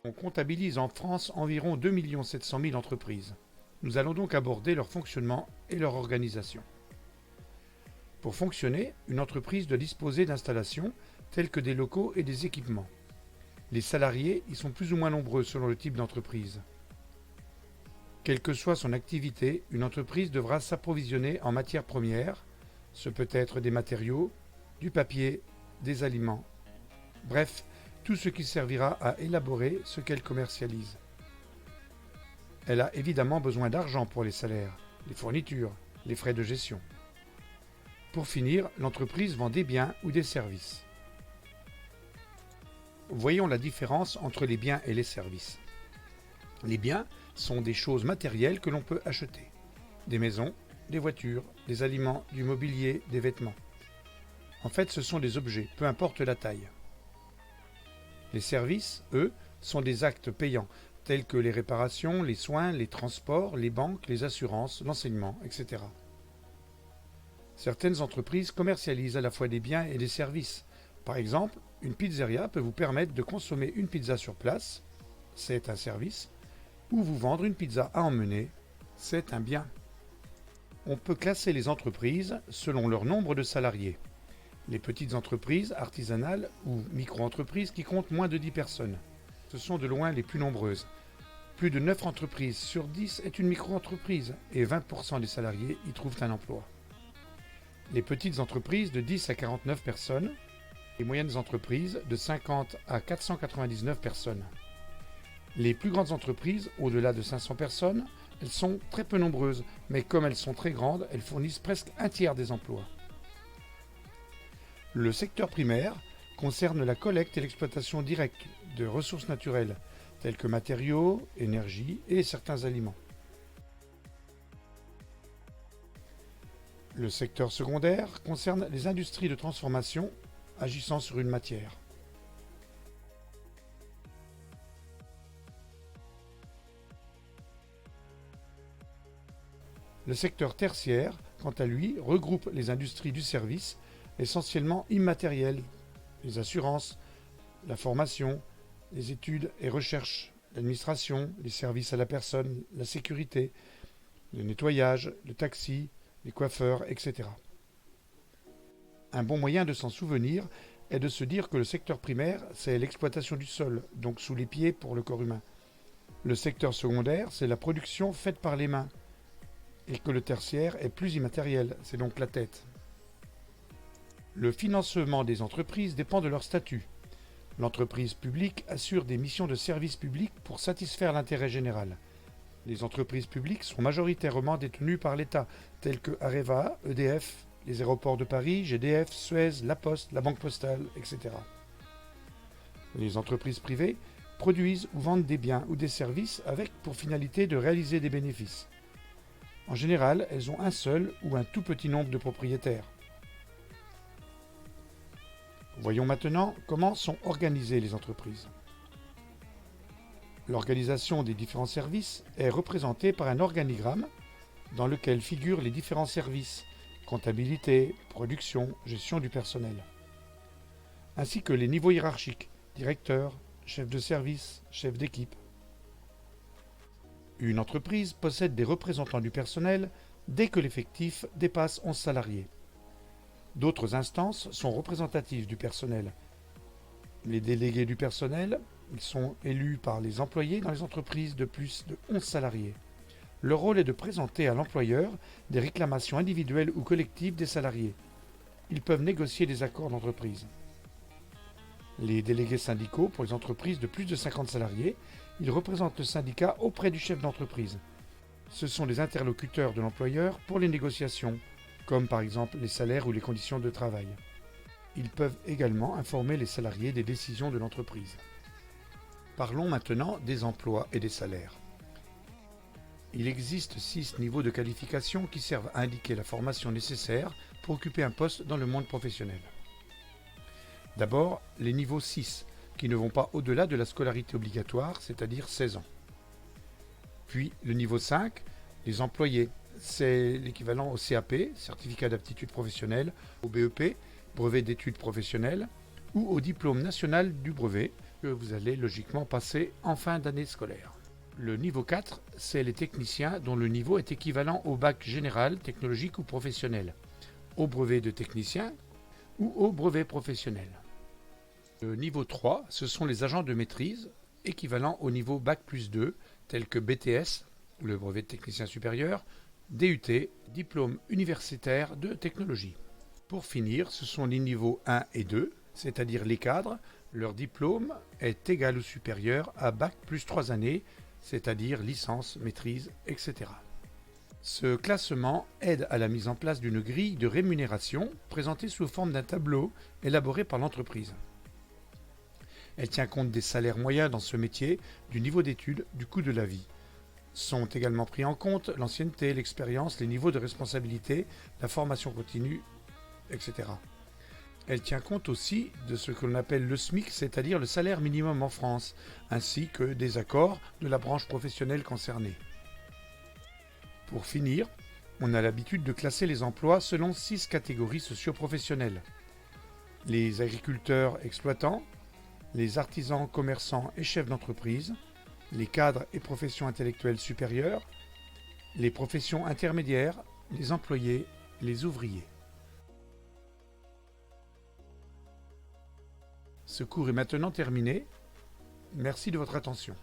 On comptabilise en France environ 2 700 000 entreprises. Nous allons donc aborder leur fonctionnement et leur organisation. Pour fonctionner, une entreprise doit disposer d'installations telles que des locaux et des équipements. Les salariés y sont plus ou moins nombreux selon le type d'entreprise. Quelle que soit son activité, une entreprise devra s'approvisionner en matières premières. Ce peut être des matériaux, du papier, des aliments. Bref, tout ce qui servira à élaborer ce qu'elle commercialise. Elle a évidemment besoin d'argent pour les salaires, les fournitures, les frais de gestion. Pour finir, l'entreprise vend des biens ou des services. Voyons la différence entre les biens et les services. Les biens sont des choses matérielles que l'on peut acheter. Des maisons, des voitures, des aliments, du mobilier, des vêtements. En fait, ce sont des objets, peu importe la taille. Les services, eux, sont des actes payants, tels que les réparations, les soins, les transports, les banques, les assurances, l'enseignement, etc. Certaines entreprises commercialisent à la fois des biens et des services. Par exemple, une pizzeria peut vous permettre de consommer une pizza sur place, c'est un service, ou vous vendre une pizza à emmener, c'est un bien. On peut classer les entreprises selon leur nombre de salariés. Les petites entreprises artisanales ou micro-entreprises qui comptent moins de 10 personnes. Ce sont de loin les plus nombreuses. Plus de 9 entreprises sur 10 est une micro-entreprise et 20% des salariés y trouvent un emploi. Les petites entreprises de 10 à 49 personnes, les moyennes entreprises de 50 à 499 personnes. Les plus grandes entreprises, au-delà de 500 personnes, elles sont très peu nombreuses, mais comme elles sont très grandes, elles fournissent presque un tiers des emplois. Le secteur primaire concerne la collecte et l'exploitation directe de ressources naturelles, telles que matériaux, énergie et certains aliments. Le secteur secondaire concerne les industries de transformation agissant sur une matière. Le secteur tertiaire, quant à lui, regroupe les industries du service, essentiellement immatérielles, les assurances, la formation, les études et recherches, l'administration, les services à la personne, la sécurité, le nettoyage, le taxi, les coiffeurs, etc. Un bon moyen de s'en souvenir est de se dire que le secteur primaire, c'est l'exploitation du sol, donc sous les pieds pour le corps humain. Le secteur secondaire, c'est la production faite par les mains, et que le tertiaire est plus immatériel, c'est donc la tête. Le financement des entreprises dépend de leur statut. L'entreprise publique assure des missions de service public pour satisfaire l'intérêt général. Les entreprises publiques sont majoritairement détenues par l'État, telles que Areva, EDF, les aéroports de Paris, GDF, Suez, La Poste, la Banque Postale, etc. Les entreprises privées produisent ou vendent des biens ou des services avec pour finalité de réaliser des bénéfices. En général, elles ont un seul ou un tout petit nombre de propriétaires. Voyons maintenant comment sont organisées les entreprises. L'organisation des différents services est représentée par un organigramme dans lequel figurent les différents services, comptabilité, production, gestion du personnel, ainsi que les niveaux hiérarchiques, directeur, chef de service, chef d'équipe. Une entreprise possède des représentants du personnel dès que l'effectif dépasse 11 salariés. D'autres instances sont représentatives du personnel. Les délégués du personnel, ils sont élus par les employés dans les entreprises de plus de 11 salariés. Leur rôle est de présenter à l'employeur des réclamations individuelles ou collectives des salariés. Ils peuvent négocier des accords d'entreprise. Les délégués syndicaux pour les entreprises de plus de 50 salariés, ils représentent le syndicat auprès du chef d'entreprise. Ce sont les interlocuteurs de l'employeur pour les négociations, comme par exemple les salaires ou les conditions de travail. Ils peuvent également informer les salariés des décisions de l'entreprise. Parlons maintenant des emplois et des salaires. Il existe 6 niveaux de qualification qui servent à indiquer la formation nécessaire pour occuper un poste dans le monde professionnel. D'abord, les niveaux 6, qui ne vont pas au-delà de la scolarité obligatoire, c'est-à-dire 16 ans. Puis le niveau 5, les employés, c'est l'équivalent au CAP, certificat d'aptitude professionnelle, au BEP, brevet d'études professionnelles, ou au diplôme national du brevet que vous allez logiquement passer en fin d'année scolaire. Le niveau 4, c'est les techniciens dont le niveau est équivalent au bac général, technologique ou professionnel, au brevet de technicien ou au brevet professionnel. Le niveau 3, ce sont les agents de maîtrise, équivalents au niveau bac plus 2, tels que BTS, le brevet de technicien supérieur, DUT, diplôme universitaire de technologie. Pour finir, ce sont les niveaux 1 et 2, c'est-à-dire les cadres. Leur diplôme est égal ou supérieur à bac plus 3 années, c'est-à-dire licence, maîtrise, etc. Ce classement aide à la mise en place d'une grille de rémunération présentée sous forme d'un tableau élaboré par l'entreprise. Elle tient compte des salaires moyens dans ce métier, du niveau d'études, du coût de la vie. Sont également pris en compte l'ancienneté, l'expérience, les niveaux de responsabilité, la formation continue, etc. Elle tient compte aussi de ce que l'on appelle le SMIC, c'est-à-dire le salaire minimum en France, ainsi que des accords de la branche professionnelle concernée. Pour finir, on a l'habitude de classer les emplois selon 6 catégories socio-professionnelles. Les agriculteurs exploitants, les artisans, commerçants et chefs d'entreprise, les cadres et professions intellectuelles supérieures, les professions intermédiaires, les employés, les ouvriers. Ce cours est maintenant terminé. Merci de votre attention.